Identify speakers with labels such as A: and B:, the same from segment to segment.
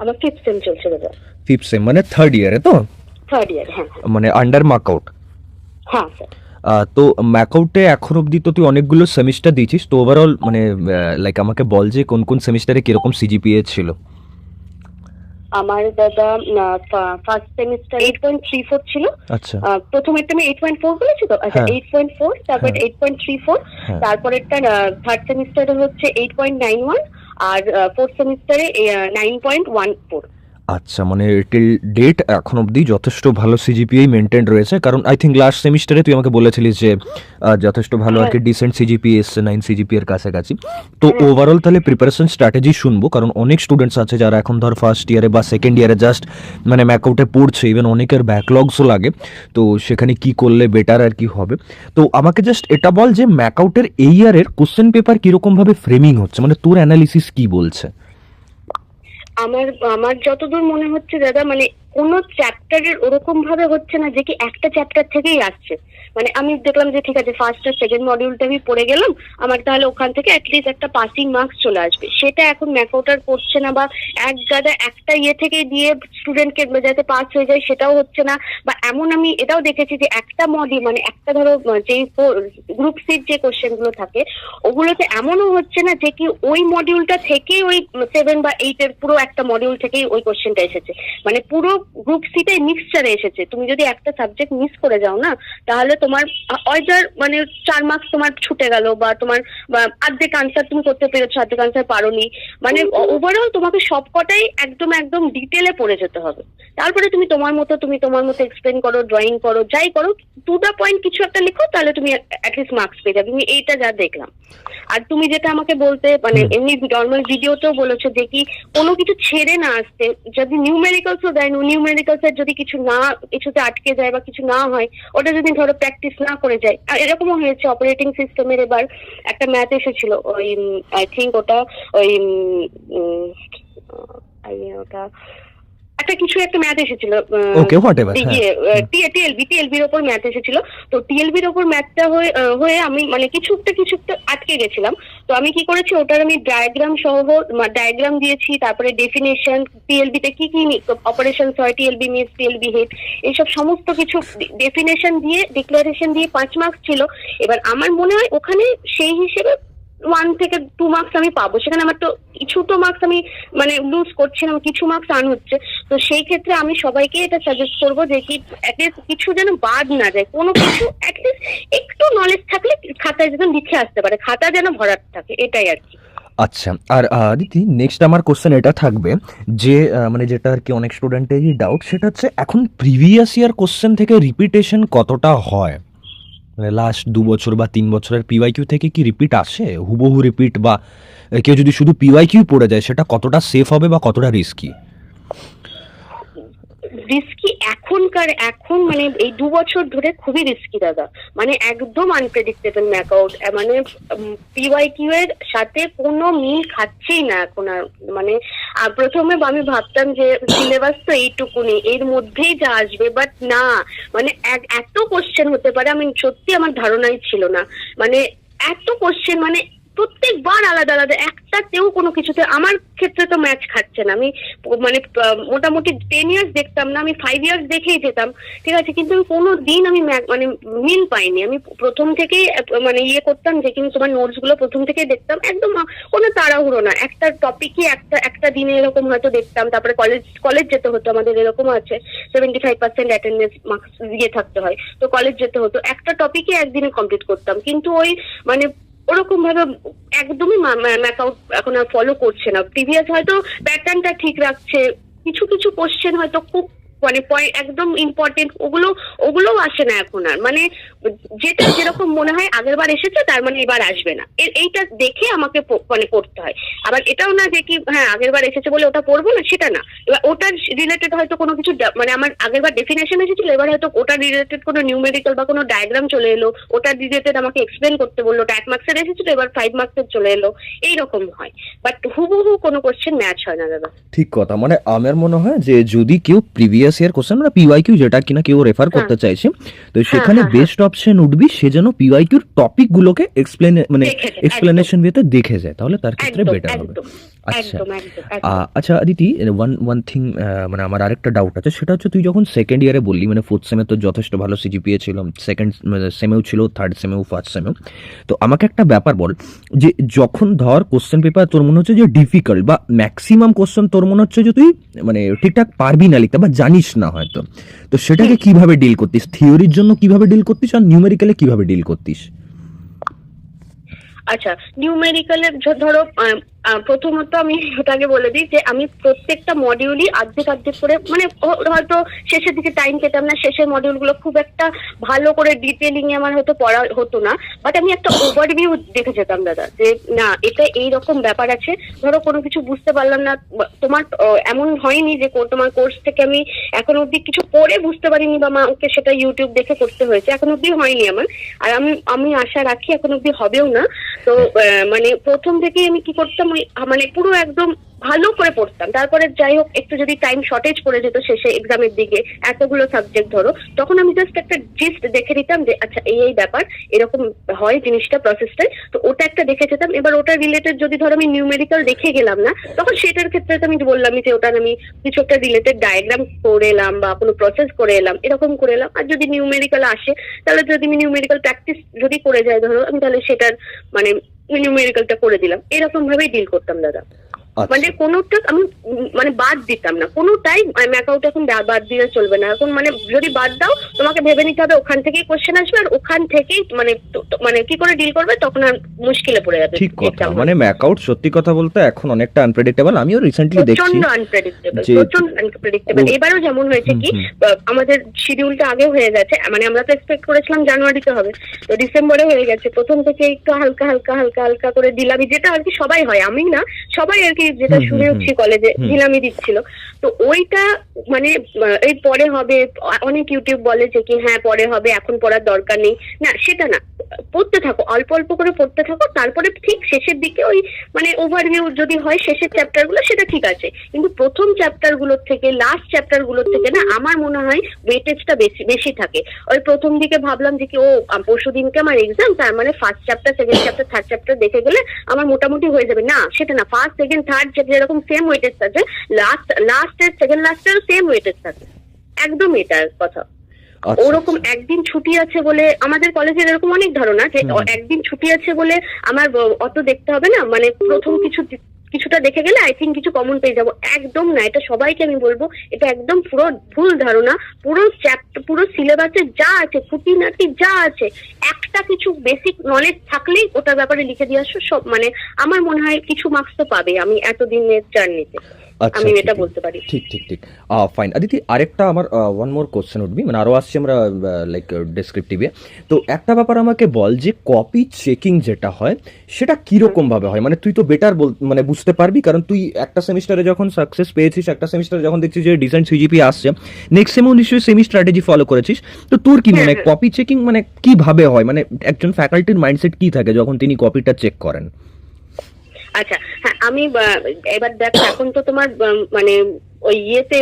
A: আমার 5th same চলছে দাদা।
B: 5th সেম মানে 3rd ইয়ারে তো?
A: 3rd ইয়ার, হ্যাঁ।
B: মানে আন্ডার মার্কআউট?
A: হ্যাঁ স্যার।
B: তো ম্যাকআউটে এখন অবধি তো তুই অনেকগুলো সেমিস্টার দিয়েছিস, তো ওভারঅল মানে লাইক আমাকে বল যে কোন কোন সেমিস্টারে কিরকম সিজিপিএ ছিল?
A: আমার দাদা ফার্স্ট সেমিস্টার 8.34 ছিল।
B: আচ্ছা,
A: প্রথমেরটা আমি 8.4 বলেছি তো, আচ্ছা 8.4, তারপর 8.34, তারপরেরটা থার্ড সেমিস্টারে হচ্ছে 8.91, আর ফোর্থ সেমিস্টারে 9.14।
B: আচ্ছা, মানে টিল ডেট এখন অবধি যথেষ্ট ভালো সিজিপিএ মেনটেন রয়েছে, কারণ আই থিঙ্ক লাস্ট সেমিস্টারে তুই আমাকে বলেছিলিস যে যথেষ্ট ভালো আর কি ডিসেন্ট সিজিপিএ এসছে, 9 সিজিপিএ এর কাছাকাছি। তো ওভারঅল তাহলে প্রিপারেশন স্ট্র্যাটেজি শুনবো, কারণ অনেক স্টুডেন্টস আছে যারা এখন ধর ফার্স্ট ইয়ারে বা সেকেন্ড ইয়ারে জাস্ট মানে ম্যাকআউটে পড়ছে, ইভেন অনেকের ব্যাকলগসও লাগে, তো সেখানে কি করলে বেটার আর কি হবে। তো আমাকে জাস্ট এটা বল যে ম্যাকআউটের এই ইয়ারের কোশ্চেন পেপার কিরকমভাবে ফ্রেমিং হচ্ছে, মানে তোর অ্যানালিসিস কি বলছে?
A: আমার আমার যতদূর মনে হচ্ছে দাদা, মানে কোনো চ্যাপ্টারের ওরকম ভাবে হচ্ছে না যে কি একটা চ্যাপ্টার থেকেই আসছে। মানে আমি দেখলাম যে ঠিক আছে ফার্স্ট আর সেকেন্ড মডিউলটা আমি পড়ে গেলাম, আমার তাহলে ওখান থেকে অ্যাটলিস্ট একটা পাসিং মার্কস চলে আসবে, সেটা এখন ম্যাকআউটার করছে না। বা এক গাদা একটা থেকে দিয়ে স্টুডেন্টকে যাতে পাস হয়ে যায় সেটাও হচ্ছে না। বা এমন আমি এটাও দেখেছি যে একটা মডিউল মানে একটা ধরো যেই গ্রুপ সির যে কোশ্চেন গুলো থাকে ওগুলোতে এমনও হচ্ছে না যে কি ওই মডিউলটা থেকেই ওই 7 বা 8 এর পুরো একটা মডিউল থেকেই ওই কোশ্চেনটা এসেছে, মানে পুরো গ্রুপ সিটাই মিক্সচারে এসেছে। তুমি যদি একটা সাবজেক্ট মিস করে যাও না, তাহলে তোমার অয়দার মানে 4 মার্কস তোমার ছুটে গেল, বা তোমার অর্ধেক আনসার তুমি করতে পেরেছো, অর্ধেক আনসার পারোনি। মানে ওভারঅল তোমাকে সবকটাই একদম একদম ডিটেলে পড়ে যেতে হবে। তারপরে তুমি তোমার মতো এক্সপ্লেন করো, ড্রয়িং করো, যাই করো, টু দা পয়েন্ট কিছু একটা লিখো, তাহলে তুমি অ্যাটলিস্ট মার্কস পেয়ে যাবে। তুমি এইটা যা দেখলাম। আর তুমি যেটা আমাকে বলতে মানে এমনি নর্মাল ভিডিওতেও বলেছো যে কি কোনো কিছু ছেড়ে না আসতে, যদি নিউমেরিক্যালসও দেয়, নিউমেরিক্যালসের যদি কিছুতে আটকে যায় বা কিছু না হয়, ওটা যদি ধরো প্র্যাকটিস না করে যায়। আর এরকমও হয়েছে অপারেটিং সিস্টেমের এবার একটা ম্যাথ এসেছিল, ওই আই থিঙ্ক ওটা ওই ওটা একটা ম্যাথ এসেছিল,
B: ওকে হোয়াটএভার,
A: টিএলবির ওপর ম্যাথ এসেছিল। তো টিএলবির ওপর ম্যাথটা হয়ে আমি মানে কিছু একটা আটকে গেছিলাম। তো আমি কি করেছি, ওটার আমি ডায়াগ্রাম সহ ডায়াগ্রাম দিয়েছি, তারপরে ডেফিনেশন, টিএলবিতে কি কি অপারেশনস হয়, টিএলবি মিস, টিএলবি হিট, এইসব সমস্ত কিছু ডেফিনেশন দিয়ে ডিক্লারেশন দিয়ে 5 মার্কস ছিল। এবার আমার মনে হয় ওখানে সেই হিসেবে 1 থেকে 2 মার্কস আমি পাবো। সেখানে আমার তো কিছু তো মার্কস আমি মানে লুজ করছিলাম, কিছু মার্কস আর্ন হচ্ছে। তো সেই ক্ষেত্রে আমি সবাইকে এটা সাজেস্ট করবো যে কি অ্যাটলিস্ট কিছু যেন বাদ না যায়, কোনো কিছু অ্যাটলিস্ট একটু নলেজ থাকলে খাতায় যেন লিখে আসতে পারে, খাতা যেন ভরাট থাকে, এটাই আর কি।
B: আচ্ছা, আর দিদি নেক্সট আমার কোশ্চেন এটা থাকবে যে মানে যেটা আর কি অনেক স্টুডেন্টেরই ডাউট, সেটা হচ্ছে এখন প্রিভিয়াস ইয়ার কোশ্চেন থেকে রিপিটেশন কতটা হয়? মানে লাস্ট 2 বছর বা 3 বছরের পিওয়াইকিউ থেকে কি রিপিট আসে, হুবহু রিপিট? বা কেউ যদি শুধু পিওয়াইকিউ পড়ে যায় সেটা কতটা সেফ হবে বা কতটা রিস্কি?
A: রিস্কি এখন মানে এই 2 বছর ধরে খুবই রিস্কি দাদা, মানে একদম আনপ্রেডিক্টেবল ম্যাকআউট, মানে পিওয়াইকিউ এর সাথে কোনো মিল খাচ্ছেই না এখন আর। মানে প্রথমে আমি ভাবতাম যে সিলেবাস তো এইটুকুনি, এর মধ্যেই যা আসবে, বাট না, মানে এত কোশ্চেন হতে পারে আমি সত্যি আমার ধারণাই ছিল না। মানে এত কোশ্চেন, মানে প্রত্যেকবার আলাদা আলাদা, একটাতেও কোনো কিছুতে আমার ক্ষেত্রে তো ম্যাচ খাচ্ছে না। আমি মানে মোটামুটি 10 ইয়ার্স দেখতাম না, আমি 5 ইয়ার্স দেখেই যেতাম, ঠিক আছে, কিন্তু আমি কোনো দিন আমি মানে মিল পাইনি। আমি প্রথম থেকেই মানে করতাম যে কিন্তু তোমার নোটস গুলো প্রথম থেকেই দেখতাম, একদম কোনো তাড়াহুড়ো না, একটা টপিকই একটা দিনে এরকম হয়তো দেখতাম। তারপরে কলেজ যেতে হতো, আমাদের এরকম আছে 75% অ্যাটেন্ডেন্স মার্কস থাকতে হয়, তো কলেজ যেতে হতো, একটা টপিকই একদিনে কমপ্লিট করতাম। কিন্তু ওই মানে ওরকম ভাবে একদমই ম্যাকআউট এখন আর ফলো করছে না। প্রিভিয়াস হয়তো প্যাটার্নটা ঠিক রাখছে, কিছু কিছু কোশ্চেন হয়তো খুব মানে একদম ইম্পর্টেন্ট, ওগুলোও আসে না এখন আর। মানে যেটা যেরকম মনে হয় আগের বার এসেছে তার মানে এবার আসবে না, এইটা দেখে আমাকে মানে পড়তে হয়। আবার এটাও না যে কি হ্যাঁ আগের বার এসেছে বলে ওটা পড়বো না, সেটা না। এবার ওটার রিলেটেড হয়তো কোনো কিছু মানে আমার আগের বার ডেফিনেশন এসেছিল, এবার হয়তো ওটার রিলেটেড কোনো নিউমেরিক্যাল বা কোনো ডায়াগ্রাম চলে এলো, ওটার রিলেটেড আমাকে এক্সপ্লেন করতে বললো, ওটা 1 মার্কসের এসেছিল, এবার 5 মার্কসের চলে এলো, এইরকম হয়। বাট হুবহু কোনো কোশ্চেন ম্যাচ হয় না দাদা।
B: ঠিক কথা, মানে আমার মনে হয় যে যদি কেউ প্রিভিয়াস ইয়ার কোশ্চেন মানে পিওয়াইকিউ যেটা কিনা কেউ রেফার করতে চাইছে, তো সেখানে বেস্ট অপশন উঠবি সে যেন পিওয়াইকিউর টপিক গুলোকে এক্সপ্লেনেশন ওয়েতে দেখে যায়, তাহলে তার ক্ষেত্রে বেটার হবে। আচ্ছা
A: একদম একদম একদম।
B: আচ্ছা অদিতি, ওয়ান ওয়ান থিং, মানে আমার আরেকটা ডাউট আছে, সেটা হচ্ছে তুই যখন সেকেন্ড ইয়ারে বললি মানে ফোর্থ সেমে তো যথেষ্ট ভালো সিজিপিএ ছিল, সেকেন্ড সেমেও ছিল, থার্ড সেমেও, ফার্স্ট সেমেও, তো আমাকে একটা ব্যাপার বল, যে যখন ধর কোশ্চেন পেপার তোর মনে হচ্ছে যে ডিফিকাল্ট বা ম্যাক্সিমাম কোশ্চেন তোর মনে হচ্ছে যে তুই মানে ঠিকঠাক পারবি না লিখতে বা জানিস না হয়তো, তো সেটাকে কিভাবে ডিল করতিস? থিওরির জন্য কিভাবে ডিল করতিস আর নিউমেরিক্যালে কিভাবে ডিল করতিস?
A: আচ্ছা, নিউমেরিক্যালের ধরো প্রথমত আমি ওটাকে বলে দিই যে আমি প্রত্যেকটা মডিউলই অর্ধেক অর্ধেক করে, মানে হয়তো শেষের দিকে টাইম পেতাম না, শেষের মডিউলগুলো খুব একটা ভালো করে ডিটেলিং এ আমার হয়তো পড়া হতো না, বাট আমি একটা ওভারভিউ দেখে যেতাম দাদা, যে না এটা এইরকম ব্যাপার আছে। ধরো কোনো কিছু বুঝতে পারলাম না, তোমার এমন হয়নি যে তোমার কোর্স থেকে আমি এখন অব্দি কিছু পড়ে বুঝতে পারিনি বা আমাকে সেটা ইউটিউব দেখে করতে হয়েছে, এখন অব্দি হয়নি আমার, আর আমি আশা রাখি এখন অব্দি হবেও না। তো মানে প্রথম থেকেই আমি কি করতাম, মানে পুরো একদম ভালো করে পড়তাম, তারপরে যাই হোক একটু যদি টাইম শর্টেজ পড়ে যেত শেষে এক্সামের দিকে, এতগুলো সাবজেক্ট ধরো, তখন আমি জাস্ট একটা জিস্ট দেখে নিতাম যে আচ্ছা এই ব্যাপার এরকম হয় জিনিসটা, প্রসেসটাই, তো ওটা একটা দেখে যেতাম। এবার ওটা রিলেটেড যদি ধরো আমি নিউমেরিক্যাল দেখে গেলাম না, তখন সেটার ক্ষেত্রে তো আমি বললামই যে ওটার আমি কিছু একটা রিলেটেড ডায়াগ্রাম করে এলাম বা কোনো প্রসেস করে এলাম, এরকম করে এলাম। আর যদি নিউমেরিক্যাল আসে, তাহলে যদি আমি নিউমেরিক্যাল প্র্যাকটিস যদি করে যাই ধরো, আমি তাহলে সেটার মানে নিউমেরিক্যালটা করে দিলাম, এরকম ভাবেই ডিল করতাম দাদা। মানে কোনোটা আমি মানে বাদ দিতাম না, কোনোটাই ম্যাকআউট এখন বাদ দিলে চলবে না এখন, মানে যদি বাদ দাও তোমাকে ভেবে নিতে হবে ওখান থেকেই কোশ্চেন আসবে, আর ওখান থেকেই মানে মানে কি করে ডিল করবে, তখন আর মুশকিলে পড়ে যাবে।
B: ঠিক কথা, মানে ম্যাকআউট সত্যি কথা বলতে এখন অনেকটা আনপ্রেডিক্টেবল, আমিও রিসেন্টলি দেখছি
A: প্রচন্ড আনপ্রেডিক্টেবল। এবারও যেমন হয়েছে কি, আমাদের শিডিউলটা আগে হয়ে গেছে, মানে আমরা তো এক্সপেক্ট করেছিলাম জানুয়ারিতে হবে, তো ডিসেম্বরে হয়ে গেছে। প্রথম থেকে একটু হালকা হালকা হালকা হালকা করে দিলাম, যেটা আর কি সবাই হয়, আমি না সবাই আর কি, যেটা শুনে উঠছি কলেজে ঢিলামি দিচ্ছিল, তো ওইটা মানে এই পরে হবে, অনেক ইউটিউব বলে যে কি হ্যাঁ পরে হবে, এখন পড়ার দরকার নেই, না সেটা না, পড়তে থাকো, অল্প অল্প করে পড়তে থাকো, তারপরে ঠিক শেষের দিকে ওই মানে ওভারভিউ যদি হয় শেষের চ্যাপ্টার গুলো সেটা ঠিক আছে, কিন্তু প্রথম চ্যাপ্টার গুলোর থেকে লাস্ট চ্যাপ্টার গুলোর থেকে না আমার মনে হয় ওয়েটেজটা বেশি বেশি থাকে। ওই প্রথম দিকে ভাবলাম যে কি ও পরশু দিনকে আমার এক্সাম, তার মানে first chapter, second chapter, third chapter দেখে গেলে আমার মোটামুটি হয়ে যাবে, না সেটা না, ফার্স্ট সেকেন্ড থার্ড যেরকম সেম ওয়েটেজ থাকে, লাস্টের সেকেন্ড লাস্টের সেম ওয়েটেজ থাকে, একদম এটার কথা। ওরকম একদিন ছুটি আছে বলে, আমাদের কলেজের এরকম অনেক ধারণা যে একদিন ছুটি আছে বলে আমার অত দেখতে হবে না, মানে প্রথম কিছুটা দেখে গেলে আই থিঙ্ক কিছু কমন পেয়ে যাবো, একদম না, এটা সবাইকে আমি বলবো এটা একদম পুরো ভুল ধারণা। পুরো চ্যাপ্টার, পুরো সিলেবাসে যা আছে, খুঁটিনাটি যা আছে, একটা কিছু বেসিক নলেজ থাকলেই ওটার ব্যাপারে লিখে দিয়ে আসো, সব মানে আমার মনে হয় কিছু মার্কস তো পাবে আমি এতদিনের জার্নিতে, আমি এটা বলতে পারি।
B: ঠিক ঠিক ঠিক, ফাইন। অদিতি, আরেকটা আমার ওয়ান মোর কোশ্চেন উঠবি, মানে আরো আসছে আমরা লাইক ডেসক্রিপটিভে, তো একটা ব্যাপার আমাকে বল যে কপি চেকিং যেটা হয় সেটা কিরকম ভাবে হয়, মানে তুই তো বেটার মানে বুঝতে পারবি, কারণ তুই একটা সেমিস্টারে যখন সাকসেস পেয়েছিস, একটা সেমিস্টারে যখন দেখছিস যে ডিসেন্ট সিজিপি আসছে, নেক্সট সেমেও নিশ্চয়ই সেমি স্ট্র্যাটেজি ফলো করেছিস, তো তোর কি মানে কপি চেকিং মানে কিভাবে হয়, মানে একজন ফ্যাকাল্টির মাইন্ডসেট কি থাকে যখন তিনি কপিটা চেক করেন?
A: আচ্ছা হ্যাঁ, আমি এবার দেখো এখন তো তোমার মানে ওই ইয়েতে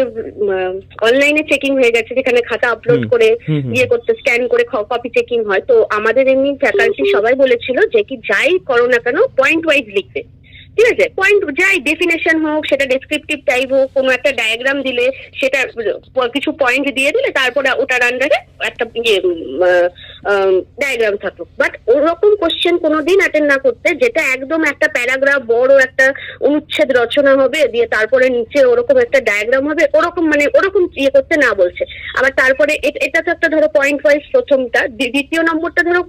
A: অনলাইনে চেকিং হয়ে গেছে, যেখানে খাতা আপলোড করে ইয়ে করতে, স্ক্যান করে কপি চেকিং হয়। তো আমাদের এমনি ফ্যাকাল্টি সবাই বলেছিল যে কি যাই করো না কেন পয়েন্ট ওয়াইজ লিখতে, ঠিক আছে, পয়েন্ট যাই ডেফিনেশন হোক, সেটা ডেসক্রিপটিভ টাইপ হোক, কোনো একটা ডায়াগ্রাম দিলে সেটা কিছু পয়েন্ট দিয়ে দিলে তারপরে ওটার আন্ডারে একটা ডায়াগ্রাম থাকুক, বাট ওরকম কোশ্চেন কোনোদিন অ্যাটেন্ড না করতে, যেটা একদম একটা প্যারাগ্রাফ বড় একটা অনুচ্ছেদ রচনা হবে, দিয়ে তারপরে নিচে ওরকম একটা ডায়াগ্রাম হবে, ওরকম মানে ওরকম ইয়ে করতে না বলছে। আবার তারপরে এটা তো একটা ধরো পয়েন্ট ওয়াইজ প্রথমটা, দ্বিতীয় নম্বরটা ধরো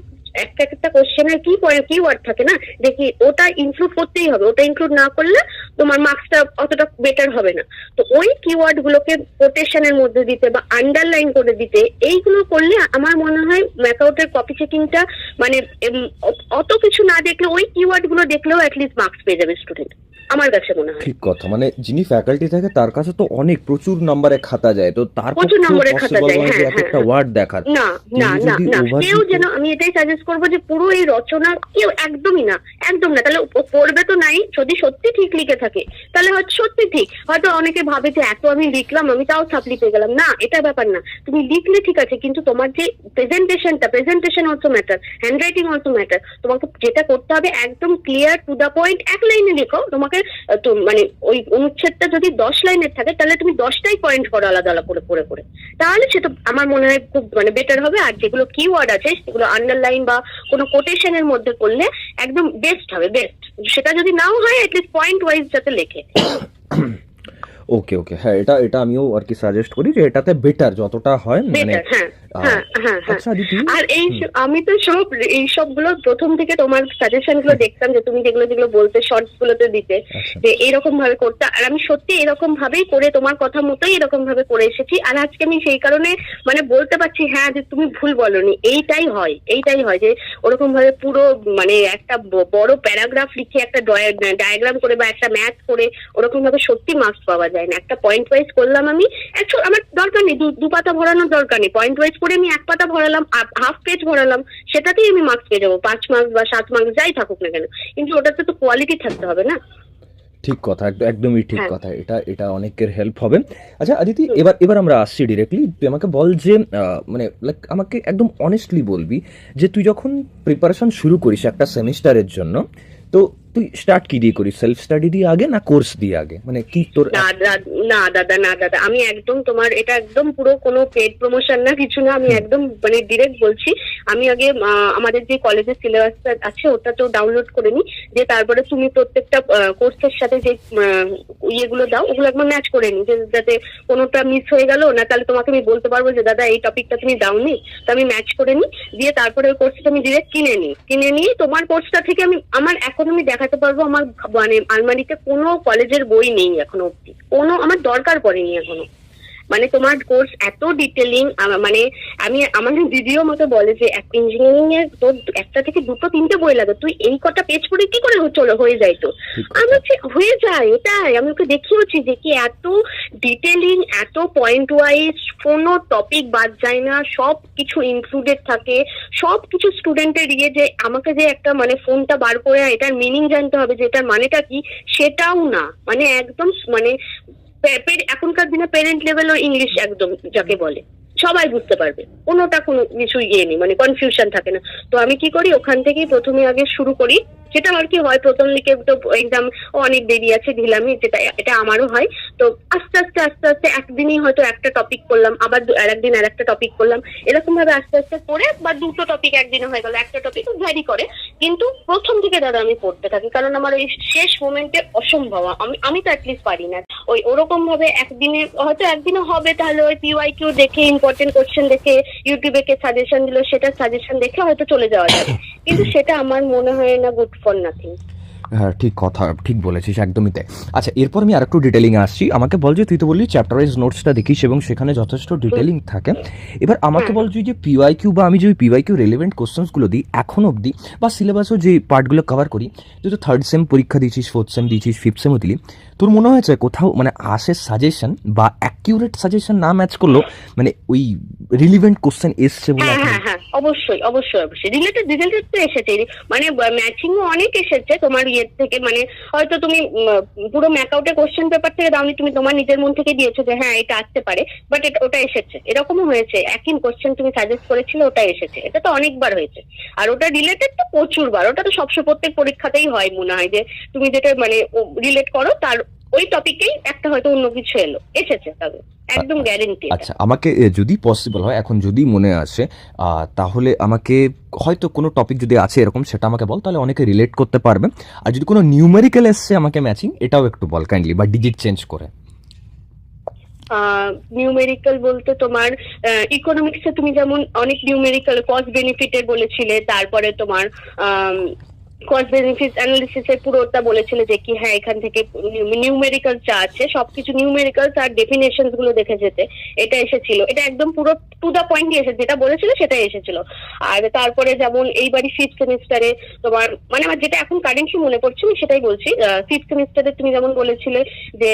A: একটা কোশ্চেনের কি ওয়ার্ড থাকে না, দেখি ওটা ইনক্লুড করতেই হবে, ওটা ইনক্লুড না করলে তোমার মার্কসটা অতটা বেটার হবে না। তো ওই কিওয়ার্ড গুলোকে কোটেশনের মধ্যে দিতে বা আন্ডারলাইন করে দিতে, এইগুলো করলে আমার মনে হয় ম্যাকআউটের কপি চেকিংটা মানে অত কিছু না দেখলে ওই কিওয়ার্ড গুলো দেখলেও অ্যাটলিস্ট মার্কস পেয়ে যাবে স্টুডেন্ট, আমার কাছে মনে হয়।
B: ঠিক কথা, মানে যিনি ফ্যাকাল্টি থাকে তার কাছে তো অনেক প্রচুর নম্বরে খাতা যায়, তো তার
A: প্রচুর নম্বরে খাতা যায়, হ্যাঁ
B: একটা ওয়ার্ড দেখার
A: না না না না, কেউ যেন, আমি এটাই সাজেস্ট করবো যে পুরো এই রচনা কেউ একদমই না, একদম না, তাহলে পড়বে তো নাই, যদি সত্যি ঠিক লিখে থাকে তাহলে হয়তো সত্যি ঠিক, হয়তো অনেকে ভাবে যে এত আমি লিখলাম আমি তাও সাপ্লি পেয়ে গেলাম, না এটা ব্যাপার না, তুমি লিখলে ঠিক আছে, কিন্তু তোমার যে presentation also matter, hand writing also matter, তোমাকে যেটা করতে হবে একদম ক্লিয়ার টু দা পয়েন্ট, এক লাইনে লেখো, তোমাকে তোমাকে মানে ওই অনুচ্ছেদটা যদি 10 লাইনের থাকে তাহলে তুমি 10টাই পয়েন্ট করো আলাদা আলাদা করে পড়ে পড়ে, তাহলে সেটা আমার মনে হয় খুব মানে বেটার হবে। আর যেগুলো কিওয়ার্ড আছে সেগুলো আন্ডারলাইন বা কোনো কোটেশনের মধ্যে করলে একদম বেস্ট হবে, বেস্ট। সেটা যদি নাও হয় অ্যাটলিস্ট পয়েন্ট ওয়াইজ যাতে লেখে।
B: ওকে ওকে, হ্যাঁ এটা এটা আমিও আর কি সাজেস্ট করি যে এটাতে বেটার যতটা হয় মানে। আচ্ছা দিদি,
A: আর আমি তো এই সবগুলো প্রথম থেকে তোমার সাজেশন গুলো দেখতাম, যে তুমি যেগুলো যেগুলো বলতে শর্টস গুলোতে দিতে যে এইরকম ভাবে করতে, আর আমি সত্যি এরকম ভাবেই করে তোমার কথা মতোই এরকম ভাবে করে এসেছি। আর আজকে আমি সেই কারণে মানে বলতে পারছি হ্যাঁ যে তুমি ভুল বলনি, এইটাই হয় যে ওরকম ভাবে পুরো মানে একটা বড় প্যারাগ্রাফ লিখে একটা ডায়াগ্রাম করে বা একটা ম্যাথ করে ওরকম ভাবে সত্যি মার্কস পাওয়া যায় না। একটা পয়েন্ট ওয়াইজ করলাম আমি, আমার দরকার নেই 2 পাতা ভরানোর দরকার নেই, পয়েন্ট ওয়াইজ করে আমি 1 পাতা ভরালাম, হাফ পেজ ভরালাম, সেটাতেই আমি মার্কস পেয়ে যাবো, 5 মার্কস বা 7 মার্কস যাই থাকুক না কেন, কিন্তু ওটাতে তো কোয়ালিটি থাকতে হবে না।
B: ঠিক কথা, একদমই ঠিক কথা, এটা এটা অনেকের হেল্প হবে। আচ্ছা আদিতি, এবার আমরা আসছি ডিরেক্টলি, তুই আমাকে বল যে মানে লাইক আমাকে একদম অনেস্টলি বলবি যে তুই যখন প্রিপারেশন শুরু করিস একটা সেমিস্টারের জন্য, তো তুই স্টার্ট কি দিয়ে করিস? সেলফ স্টাডি দিয়ে আগে না কোর্স দিয়ে আগে, মানে কি তোর?
A: না দাদা, আমি একদম তোমার এটা একদম পুরো কোনো পেড প্রমোশন না, কিছু না, আমি একদম মানে ডিরেক্ট বলছি। আমি আগে আমাদের যে কলেজের সিলেবাস আছে ওটা তো ডাউনলোড করে নি, যে তারপরে তুমি প্রত্যেকটা কোর্সের সাথে যে ইয়েগুলো দাও ওগুলো একবার ম্যাচ করে নি, যাতে কোনোটা মিস হয়ে গেল না, তাহলে তোমাকে আমি বলতে পারবো যে দাদা এই টপিকটা তুমি দাওনি, তো আমি ম্যাচ করে নি, দিয়ে তারপরে ওই কোর্সটা আমি ডিরেক্ট কিনে নিই তোমার কোর্সটা থেকে। আমার এখন আমি দেখাতে পারবো আমার মানে আলমারিতে কোনো কলেজের বই নেই এখনো অব্দি, কোনো আমার দরকার পড়েনি এখনো। মানে তোমার কোর্স এত ডিটেলিং, মানে আমাদের দিদিও মতো বলে যে ইঞ্জিনিয়ারিং এর তোর 1টা থেকে 2টো 3টে বই লাগে, তুই এই কটা পেজ পড়ে কি করে হয়ে যায়? তো আমি হচ্ছে হয়ে যায়, এটাই আমি ওকে দেখিয়েছি যে কি এত ডিটেলিং, এত পয়েন্ট ওয়াইজ, কোনো টপিক বাদ যায় না, সব কিছু ইনক্লুডেড থাকে, সব কিছু স্টুডেন্টের যে আমাকে যে একটা মানে ফোনটা বার করে এটার মিনিং জানতে হবে যে এটার মানেটা কি, সেটাও না, মানে একদম মানে এখনকার দিনে পেরেন্ট লেভেলও ইংলিশ একদম যাকে বলে সবাই বুঝতে পারবে, কোনোটা কোনো কিছু নেই, মানে কনফিউশন থাকে না। তো আমি কি করি, ওখান থেকেই প্রথমে আগে শুরু করি, যেটা আর কি হয় প্রথম দিকে তো এক্সাম অনেক দেরি আছে ঢিলামি, যেটা এটা আমারও হয়। তো আস্তে আস্তে একদিনই হয়তো একটা টপিক করলাম, আবার আরেকদিন আর একটা টপিক করলাম, এরকম ভাবে আস্তে আস্তে করে, বা 2টো টপিক একদিনে হয়ে গেল, একটা টপিক ভ্যারি করে, কিন্তু প্রথম থেকে দাদা আমি পড়তে থাকি, কারণ আমার ওই শেষ মোমেন্টে অসম্ভব, আমি তো অ্যাটলিস্ট পারি না ওরকম ভাবে একদিনে, হয়তো একদিনে হবে, তাহলে ওই PYQ দেখে ইম্পর্টেন্ট কোশ্চেন দেখে ইউটিউবে কে সাজেশন দিল সেটা সাজেশন দেখে হয়তো চলে যাওয়া যাবে, কিন্তু সেটা আমার মনে হয় না গুড ফর নাথিং।
B: হ্যাঁ ঠিক কথা, ঠিক বলেছিস, একদমই তাই। আচ্ছা এরপর আমি আরেকটু ডিটেলিং আসছি। আমাকে বল যে তুই তো বললি চ্যাপ্টার ওয়াইজ নোটসটা দেখিস এবং সেখানে যথেষ্ট ডিটেলিং থাকে। এবার আমাকে বল যে PYQ বা আমি যে PYQ রিলেভেন্ট কোশ্চেন্সগুলো দিই এখন অবধি, বা সিলেবাসও যে পার্টগুলো কভার করি, তুই তো 3rd সেম পরীক্ষা দিয়েছিস, 4th সেম দিয়েছিস, 5th সেমও দিলি, তোর মনে হয়েছে কোথাও মানে আসে সাজেশন বা অ্যাকিউরেট সাজেশন না ম্যাচ করলো, মানে ওই রিলেভেন্ট কোশ্চেন এসছে বলে?
A: হ্যাঁ অবশ্যই রিলেটেড তো এসেছে, মানে ম্যাচিংও অনেক এসেছে তোমার ইয়ের থেকে, মানে হয়তো তুমি পুরো ম্যাকআউটের কোশ্চেন পেপার থেকে দাওনি, তুমি তোমার নিজের মন থেকে দিয়েছো যে হ্যাঁ এটা আসতে পারে, বাট ওটা এসেছে, এরকমও হয়েছে, একই কোশ্চেন তুমি সাজেস্ট করেছিলে ওটা এসেছে, এটা তো অনেকবার হয়েছে। আর ওটা রিলেটেড তো প্রচুর বার, ওটা তো সবসময় প্রত্যেক পরীক্ষাতেই হয় মনে হয়, যে তুমি যেটা মানে রিলেট করো তার ওই টপিকেই একটা হয়তো অন্য কিছু এসেছে, তবে একদম গ্যারেন্টি।
B: আচ্ছা আমাকে যদি পসিবল হয়, এখন যদি মনে আসে, তাহলে আমাকে হয়তো কোনো টপিক যদি আছে এরকম সেটা আমাকে বল, তাহলে অনেকে রিলেট করতে পারবে। আর যদি কোনো নিউমেরিক্যাল এসছে আমাকে ম্যাচিং, এটাও একটু বল কাইন্ডলি, বা ডিজিট চেঞ্জ করে।
A: নিউমেরিক্যাল বলতে তোমার ইকোনমিক্সে তুমি যেমন অনেক নিউমেরিক্যাল কস্ট বেনিফিটের বলেছিলে, তারপরে তোমার কস্ট বেনিফিট অ্যানালিসিসের পুরোটা বলেছিলে যে কি হ্যাঁ এখান থেকে নিউমেরিক্যাল যা আছে সবকিছু নিউমেরিক্যাল আর ডেফিনেশনস গুলো দেখে যেতে, এটা এসেছিল, এটা একদম পুরো টু দা পয়েন্ট এসেছে, যেটা বলেছিল সেটাই এসেছিল। আর তারপরে যেমন এইবারই 5th সেমিস্টারে তোমার মানে আমার যেটা এখন কারেন্টলি মনে পড়ছে আমি সেটাই বলছি, 5th সেমিস্টারে তুমি যেমন বলেছিলে যে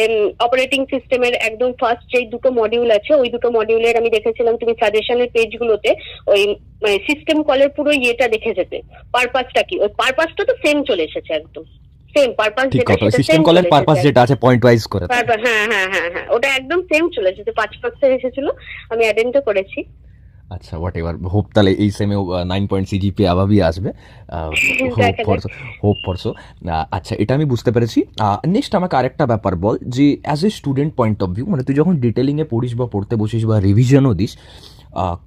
A: অপারেটিং সিস্টেমের একদম ফার্স্ট যে 2টো মডিউল আছে ওই 2টো মডিউলের আমি দেখেছিলাম তুমি সাজেশনের পেজগুলোতে ওই মানে সিস্টেম কলের পুরো ইয়েটা দেখে যেতে, পারপাসটা কি, ওই পারপাসটা তো সেম চলে এসেছে, একদম সেম পারপাস, যেটা
B: সিস্টেম কলের পারপাস যেটা আছে পয়েন্ট ওয়াইজ করে,
A: হ্যাঁ ওটা একদম সেম চলে এসেছে, 5 মার্কসের এসেছিল, আমি অ্যাটেন্ডও করেছি।
B: আচ্ছা, হোয়াট এভার, হোপ তাহলে এই সেমেও 9 পয়েন্ট সিজিপি আভাবই আসবে। হোপ
A: দেখা
B: ফর
A: যাক।
B: Hope for so. আচ্ছা, এটা আমি বুঝতে পেরেছি। নেক্সট আমাকে আরেকটা ব্যাপার বল, যে as a student point of view, মানে তুই যখন ডিটেলিংয়ে পড়িস বা পড়তে বসিস বা রিভিশনও দিস,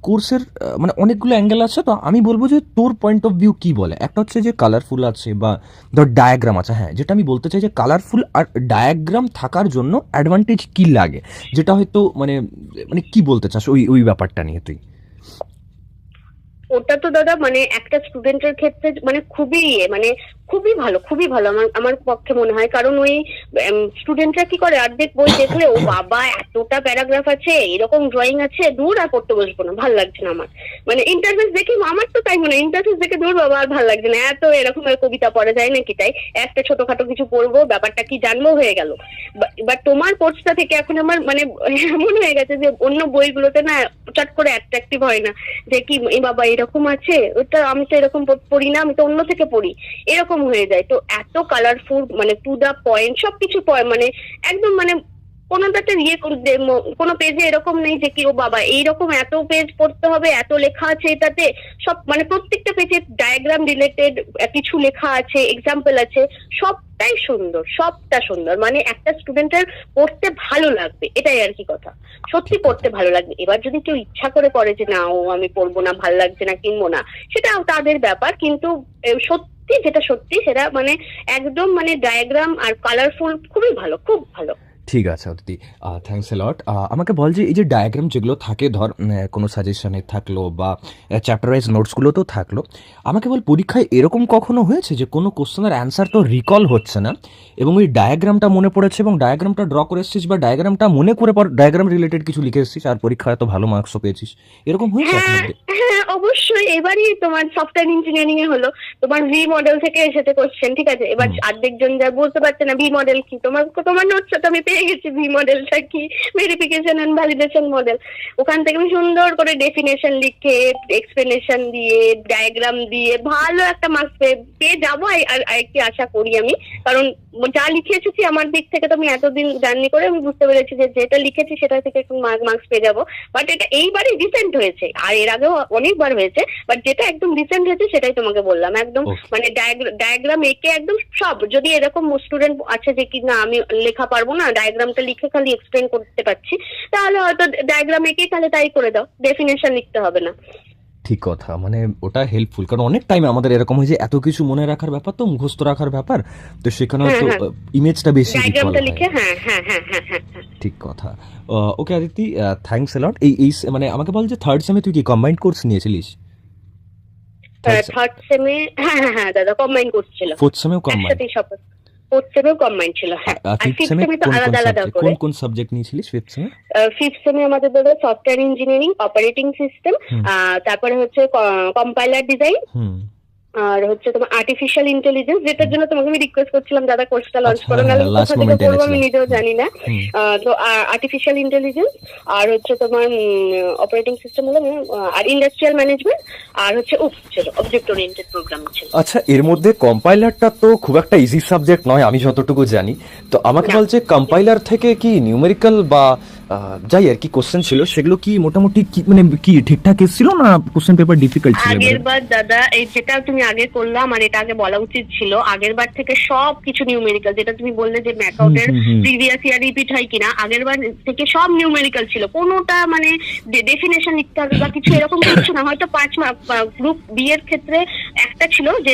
B: কোর্সের মানে অনেকগুলো অ্যাঙ্গেল আছে, তো আমি বলবো যে তোর পয়েন্ট অফ ভিউ কী বলে। একটা হচ্ছে যে কালারফুল আছে বা ধর ডায়াগ্রাম আছে। হ্যাঁ, যেটা আমি বলতে চাই যে কালারফুল আর ডায়াগ্রাম থাকার জন্য অ্যাডভান্টেজ কী লাগে, যেটা হয়তো মানে মানে কি বলতে চাস ওই ওই ব্যাপারটা নিয়ে তুই।
A: ওটা তো দাদা মানে একটা স্টুডেন্টের ক্ষেত্রে মানে মানে খুবই ভালো, খুবই ভালো আমার আমার পক্ষে মনে হয়। কারণ ওই স্টুডেন্টরা কি করে, অর্ধেক বই দেখলে ও বাবা এতটা প্যারাগ্রাফ আছে, এরকম ড্রয়িং আছে, দূর আর পড়তে বসবো না, ভালো লাগছে না আমার। মানে ইন্টারফেস দেখি, আমার তো তাই মনে হয়, ইন্টারফেস দেখে দূর বাবা আর ভালো লাগছে না, এত এরকম কবিতা পড়া যায় নাকি, তাই একটা ছোটখাটো কিছু পড়বো, ব্যাপারটা কি জানবো, হয়ে গেল। বাট তোমার কোর্সটা থেকে এখন আমার মানে এমন হয়ে গেছে যে অন্য বইগুলোতে না চট করে অ্যাট্রাকটিভ হয় না, যে কি এই বাবা এরকম আছে, ওটা আমি তো এরকম পড়ি না, আমি তো অন্য থেকে পড়ি, এরকম হয়ে যায়। তো এত কালারফুল, মানে টু দা পয়েন্ট সবকিছু, মানে একদম মানে কোনোটাতে কোনো পেজে এরকম নেই যে কি ও বাবা এইরকম এত পেজ পড়তে হবে, এত লেখা আছে এটাতে। সব মানে প্রত্যেকটা পেজে ডায়াগ্রাম রিলেটেড কিছু লেখা আছে, এক্সাম্পল আছে, সবটাই সুন্দর, সবটা সুন্দর। মানে একটা স্টুডেন্টের পড়তে ভালো লাগবে, এটাই আর কি কথা। সত্যি পড়তে ভালো লাগবে। এবার যদি কেউ ইচ্ছা করে পড়ে যে না ও আমি পড়বো না, ভালো লাগছে না, কিনবো না, সেটা তাদের ব্যাপার। কিন্তু সত্যি যেটা সত্যি সেটা মানে একদম মানে ডায়াগ্রাম আর কালারফুল খুবই ভালো, খুব ভালো।
B: ঠিক আছে অদিতি, থ্যাঙ্কস এ লট। আমাকে বল যে এই যে ডায়াগ্রাম যেগুলো থাকে, ধর কোনো সাজেশনে থাকলো বা চ্যাপ্টার ওয়াইজ নোটসগুলো তো থাকলো, আমাকে বল পরীক্ষায় এরকম কখনো হয়েছে যে কোনো কোশ্চেনের অ্যান্সার তো রিকল হচ্ছে না এবং ওই ডায়াগ্রামটা মনে পড়েছে এবং ডায়াগ্রামটা ড্র করে এসেছিস বা ডায়াগ্রামটা মনে করে পর ডায়াগ্রাম রিলেটেড কিছু লিখে এসেছিস আর পরীক্ষায় এত ভালো মার্কসও পেয়েছিস, এরকম হয়েছে এখন
A: হ্যাঁ
B: অব্দি?
A: হ্যাঁ অবশ্যই। এবারই তোমার সফটওয়্যার ইঞ্জিনিয়ারিং এ হলো, তোমার ভি মডেল থেকে এসেছে কোশ্চেন, ঠিক আছে। এবার
B: হুম।
A: অর্ধেক জন যা বুঝতে পারছে না ভি মডেল কি, তোমার নোটস তো আমি পেয়ে গেছি, ভি মডেলটা কি, ভেরিফিকেশন এন্ড ভ্যালিডেশন মডেল। ওখান থেকে আমি সুন্দর করে ডেফিনেশন লিখে, এক্সপ্লেনেশন দিয়ে, ডায়াগ্রাম দিয়ে ভালো একটা মার্কস পেয়ে যাবো আর কি আশা করি আমি। কারণ যা লিখে এসেছি আমার দিক থেকে, তো আমি এতদিন জার্নি করে আমি বুঝতে পেরেছি যে যেটা লিখেছি সেটা থেকে একটু মার্কস পেয়ে যাবো। বাট এটা এইবারই রিসেন্ট হয়েছে, আর এর আগেও অনেকবার হয়েছে, বাট যেটা একদম রিসেন্ট হয়েছে সেটাই তোমাকে বললাম। একদম
B: Okay.
A: মানে ডায়াগ্রাম এঁকে একদম সব, যদি এরকম স্টুডেন্ট আছে যে কি না আমি লেখা পারবো না, ডায়াগ্রামটা লিখে খালি এক্সপ্লেন করতে পারছি, তাহলে হয়তো ডায়াগ্রাম এঁকে তাহলে তাই করে দাও, ডেফিনেশন লিখতে হবে না।
B: ঠিক কথা, মানে ওটা হেল্পফুল, কারণ অনেক টাইম আমাদের এরকম হয় যে এত কিছু মনে রাখার ব্যাপার তো মুখস্থ রাখার ব্যাপার, তো সেখানে
A: হ্যাঁ
B: হয়তো
A: হ্যাঁ,
B: ইমেজটা বেশি রিকল
A: ডায়াগ্রামটা
B: হয়।
A: লিখে, হ্যাঁ হ্যাঁ হ্যাঁ হ্যাঁ হ্যাঁ হ্যাঁ।
B: ঠিক কথা। ওকে আদিতি, থ্যাঙ্কস এ লট। এই এই মানে আমাকে বল যে থার্ড সেমে তুই কি কম্বাইন্ড কোর্স নিয়েছিলিস? থার্ড
A: থার্ড সেমে হ্যাঁ হ্যাঁ হ্যাঁ দাদা কম্বাইন করছিল,
B: ফোর্থ সেমেও কম্বাইন্ড?
A: একসাথেই সব। ফোর্থ সেমেও কম্বাইন ছিল, হ্যাঁ। আর
B: ফিফথ
A: ফিফথ
B: সেমে
A: সেমে তো
B: কোন কোন
A: আলাদা আলাদা
B: সাবজেক্ট,
A: করে।
B: কোন কোন সাবজেক্ট নিয়েছিলিস ফিফথ সেমে?
A: ফিফথ সেমে আমাদের দাদা সফটওয়্যার ইঞ্জিনিয়ারিং, অপারেটিং সিস্টেম,
B: হুম
A: তারপরে হচ্ছে কম্পাইলার ডিজাইন,
B: হুম।
A: আর হচ্ছে তোমার আর্টিফিশিয়াল ইন্টেলিজেন্স, যেটার জন্য তোমাকে আমি রিকোয়েস্ট করছিলাম দাদা কোর্সটা লঞ্চ
B: আচ্ছা,
A: করো,
B: হ্যাঁ,
A: নাহলে
B: last
A: কোথা থেকে
B: moment
A: করবো আমি
B: এনেছিলাম।
A: নিজেও জানি না।
B: হুম।
A: তো আর্টিফিশিয়াল ইন্টেলিজেন্স, আর হচ্ছে তোমার অপারেটিং সিস্টেম হলো, আর ইন্ডাস্ট্রিয়াল ম্যানেজমেন্ট, আর হচ্ছে ছিল অবজেক্ট ওরিয়েন্টেড প্রোগ্রাম ছিল।
B: আচ্ছা, এর মধ্যে কম্পাইলারটা তো খুব একটা ইজি সাবজেক্ট নয় আমি যতটুকু জানি, তো আমাকে
A: না।
B: বলছে কম্পাইলার থেকে কি নিউমেরিক্যাল বা যাই আর কি কোশ্চেন ছিল সেগুলো কি মোটামুটি কি মানে কি ঠিকঠাক এসেছিল না কোশ্চেন পেপার ডিফিকাল্ট ছিল
A: আগের
B: এবারে?
A: বার দাদা এই যেটা তুমি আগে করলাম আর এটা আগে বলা উচিত ছিল, আগের বার থেকে সব কিছু নিউমেরিক্যাল, যেটা তুমি বললে যে ম্যাকআউটের প্রিভিয়াস ইয়ার রিপিট হয় কিনা, আগের বার থেকে সব নিউমেরিক্যাল ছিল, কোনোটা মানে ডেফিনেশন লিখতে হবে বা কিছু এরকম কিছু না। হয়তো 5 মার্ক গ্রুপ বি এর ক্ষেত্রে একটা ছিল যে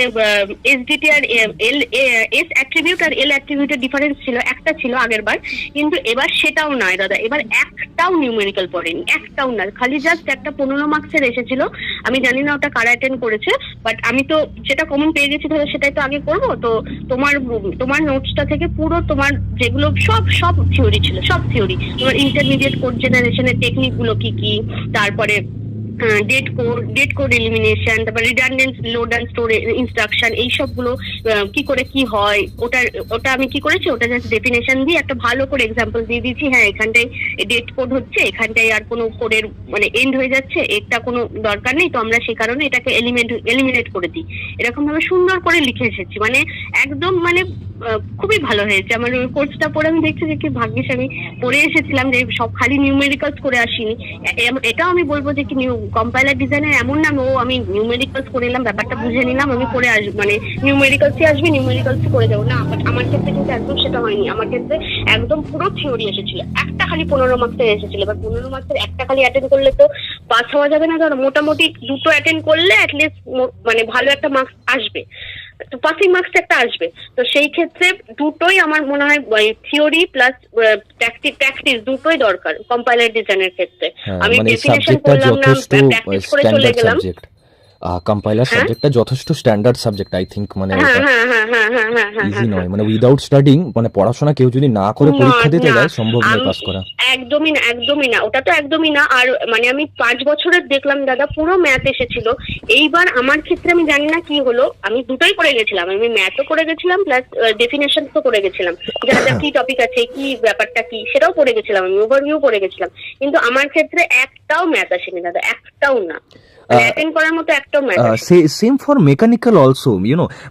A: এসডিটি আর এস অ্যাট্রিবিউট আর এল অ্যাট্রিবিউটের ডিফারেন্স ছিল, একটা ছিল আগের বার। কিন্তু এবার সেটাও নয় দাদা, এবার একটাও নিউমেরিক্যাল পড়েনি, একটাও না, খালি জাস্ট একটা 15 মার্কসের এসেছিল। আমি জানি না ওটা কারা অ্যাটেন্ড করেছে, বাট আমি তো যেটা কমন পেয়ে গেছি তাহলে সেটাই তো আগে করবো। তো তোমার নোটসটা থেকে পুরো তোমার যেগুলো সব থিওরি ছিল, সব থিওরি, তোমার ইন্টারমিডিয়েট কোড জেনারেশনের টেকনিক গুলো কি কি, তারপরে ডেট কোড এলিমিনেশন, তারপর redundant load and store instruction, এই সবগুলো কি করে কি হয়, ওটা আমি কি করেছি, ওটা জাস্ট ডেফিনেশন দিয়ে একটা ভালো করে এক্সাম্পল দিয়ে দিয়েছি। হ্যাঁ এখানটায় ডেট কোড হচ্ছে, এখানটায় আর কোনো কোডের মানে এন্ড হয়ে যাচ্ছে, এটা কোনো দরকার নেই, তো আমরা সেই কারণে এটাকে এলিমিনেট করে দিই। এরকম ভাবে সুন্দর করে লিখে এসেছি, মানে একদম মানে খুবই ভালো হয়েছে আমার ওই কোর্সটা পড়ে। আমি দেখছি যে কি ভাগ্যিস আমি পড়ে এসেছিলাম, যে সব খালি নিউমেরিক্যালস করে আসিনি। এটাও আমি বলবো যে কি কম্পাইলার ডিজাইনের এমন না আমি নিউমেরিক্যালস করে এলাম, ব্যাপারটা বুঝে নিলাম, আমি করে আসবো, মানে নিউমেরিক্যালসই আসবে, নিউমেরিক্যালসই করে যাবো না। আমার ক্ষেত্রে কিন্তু একদম সেটা হয়নি। আমার ক্ষেত্রে একদম পুরো থিওরি এসেছিল, একটা খালি 15 মার্কসের এসেছিল। এবার 15 মার্কসের একটা খালি অ্যাটেন্ড করলে তো পাস হওয়া যাবে না, ধরো মোটামুটি দুটো অ্যাটেন্ড করলে অ্যাটলিস্ট মানে ভালো একটা মার্কস আসবে, তো পাসিং মার্কস একটা আসবে। তো সেই ক্ষেত্রে দুটোই আমার মনে হয় থিওরি প্লাস প্র্যাকটিস দুটোই দরকার কম্পাইলার ডিজাইনের ক্ষেত্রে। আমি
B: মানে
A: ডেফিনেশন
B: সাবজেক্টটা
A: করলাম না,
B: যথেষ্ট
A: প্র্যাকটিস করে চলে
B: স্ট্যান্ডার্ড
A: গেলাম।
B: সাবজেক্ট, কম্পাইলার
A: হ্যাঁ?
B: সাবজেক্টটা যথেষ্ট স্ট্যান্ডার্ড সাবজেক্ট আই থিঙ্ক, মানে
A: হ্যাঁ হ্যাঁ হ্যাঁ হ্যাঁ হ্যাঁ হ্যাঁ হ্যাঁ
B: ইজি নয়, মানে উইদাউট স্টাডিং, মানে পড়াশোনা কেউ যদি না করে পরীক্ষা দিতে
A: না,
B: যায় সম্ভব নয়
A: আমি
B: পাস করা।
A: একদমই না, একদমই না, ওটা তো একদমই না। আর মানে আমি 5 বছরের দেখলাম দাদা পুরো ম্যাথ এসেছিল। এইবার আমার ক্ষেত্রে আমি জানি না কি হলো, আমি দুটোই করে গেছিলাম, আমি ম্যাথও করে গেছিলাম প্লাস ডেফিনেশন তো করে গেছিলাম, যা যা কি টপিক আছে কি ব্যাপারটা কি সেটাও পড়ে গেছিলাম, আমি ওভারভিউ করে গেছিলাম। কিন্তু আমার ক্ষেত্রে একটাও ম্যাথ আসেনি দাদা, একটাও না, অ্যাটেন্ড করার মতো একটাও ম্যাথ আসেনি।
B: সেম ফর মেকানিক্যাল অলসো,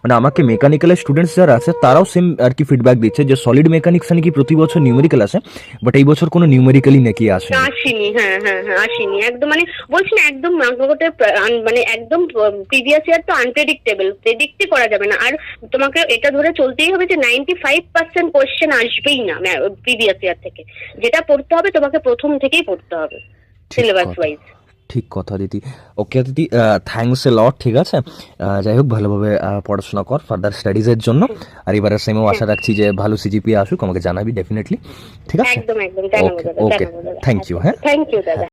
B: মানে আমাকে মেকানিক্যালের স্টুডেন্টস যারা আছে তারাও সেম আর কি ফিডব্যাক দিচ্ছে যে সলিড মেকানিক্স নাকি প্রতি বছর নিউমেরিক্যাল আসে, বাট এই বছর কোনো নিউমেরিক্যালই নাকি আসে।
A: আসেনি, হ্যাঁ হ্যাঁ হ্যাঁ আসেনি একদম, মানে বলছি না একদম মানে একদম প্রিভিয়াস ইয়ার তো আনপ্রেডিক্টেবল, প্রেডিক্টই করা যাবে না। আর তোমাকে এটা ধরে চলতেই হবে যে 95% কোয়েশ্চেন আসবেই না প্রিভিয়াস ইয়ার থেকে, যেটা পড়তে হবে তোমাকে প্রথম থেকেই পড়তে হবে সিলেবাস ওয়াইজ।
B: ঠিক কথা দিদি। ওকে দিদি, থ্যাঙ্কস এ লট। ঠিক আছে, যাই হোক ভালোভাবে পড়াশোনা কর ফার্দার স্টাডিজের জন্য। আর এবারের সেমেও আশা রাখছি যে ভালো সিজিপিএ আসুক, আমাকে জানাবি ডেফিনেটলি। ঠিক আছে,
A: একদম একদম জানাবো দাদা,
B: ওকে,
A: জানাবো দাদা।
B: Thank you. হ্যাঁ,
A: থ্যাংক ইউ দাদা।